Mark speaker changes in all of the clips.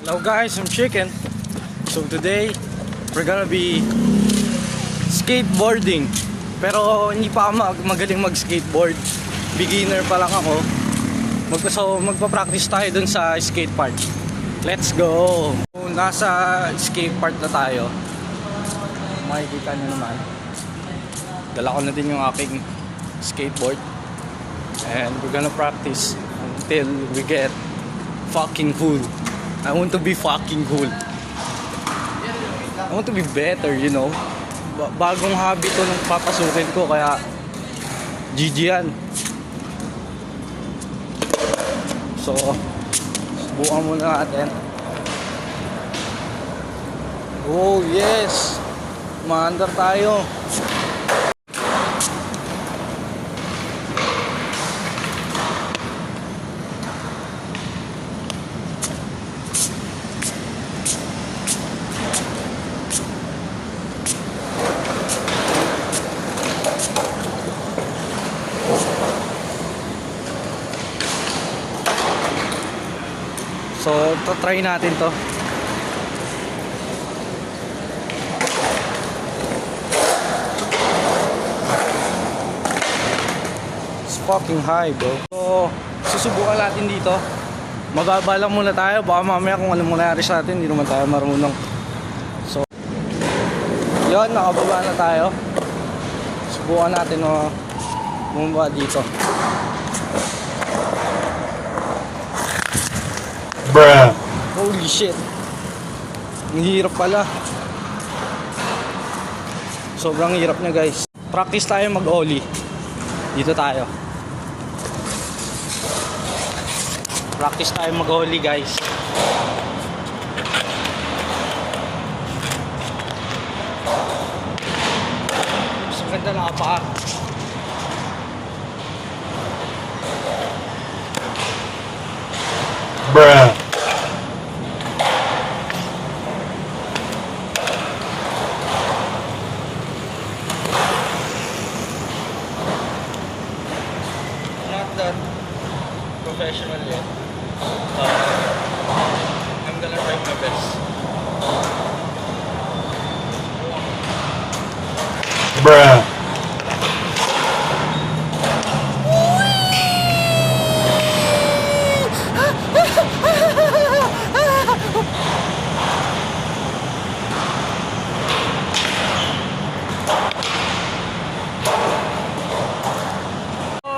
Speaker 1: Hello guys, I'm Chicken. So today, we're gonna be skateboarding. Pero hindi pa ako magaling mag-skateboard. Beginner pa lang ako. So magpa-practice tayo dun sa skate park. Let's go! So, nasa skate park na tayo. Makikita nyo naman. Dala ko na din yung aking skateboard. And we're gonna practice until we get fucking cool. I want to be fucking cool. I want to be better, you know. Bagong hobby to nung papasukin ko, kaya GG yan. So, subukan muna natin. Oh yes! Maandar tayo. So, try natin to. It's fucking high, bro. So, susubukan natin dito. Mababa lang muna tayo. Baka mamaya kung anong mangyari sa atin, hindi naman tayo marunong. So, yun, nakababa na tayo. Subukan natin bumaba dito.
Speaker 2: Bruh.
Speaker 1: Holy shit. Ang hirap pala. Sobrang hirap niya, guys. Practice tayo mag-ollie. Dito tayo. Practice tayo mag-ollie, guys. Mas ganda na pa.
Speaker 2: Bruh.
Speaker 1: Not that professional yet. I'm gonna try my best.
Speaker 2: Bruh.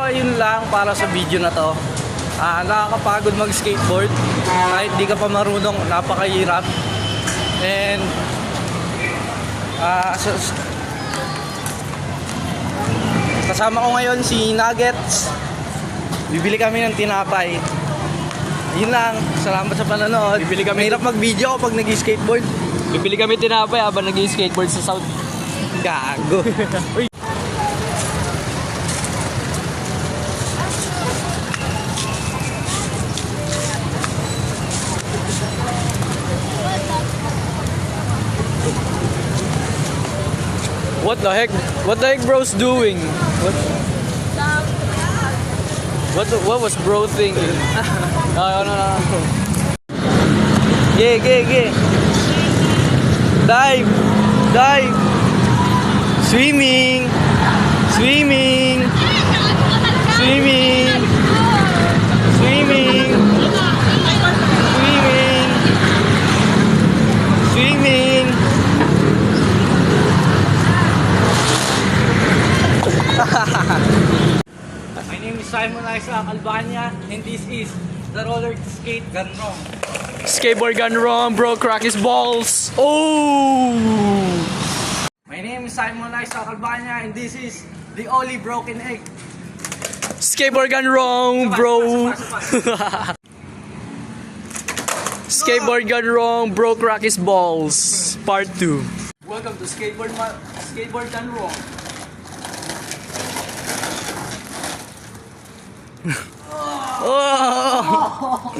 Speaker 1: Yun lang para sa video na to. Nakakapagod mag-skateboard kahit di ka pa marunong, napakahirap. And kasama ko ngayon si Nuggets. Bibili kami ng tinapay. Yun lang, salamat sa panonood. Mahirap mag-video kapag nag-skateboard.
Speaker 3: Bibili kami tinapay habang nag-skateboard sa South.
Speaker 1: Gago. Uy.
Speaker 3: What the heck? What the heck bro's doing? What was bro thinking? No. Yeah. Dive. Swimming.
Speaker 1: My name is Simon Isaac Albania, and this is the roller skate gone wrong.
Speaker 3: Skateboard gone wrong, bro. Crack his balls. Oh!
Speaker 1: My name is Simon Isaac Albania, and this is the only broken egg.
Speaker 3: Skateboard gone wrong, bro. Skateboard gone wrong, bro. Crack his balls. Part 2.
Speaker 1: Welcome to Skateboard Gone Wrong.
Speaker 3: Oh!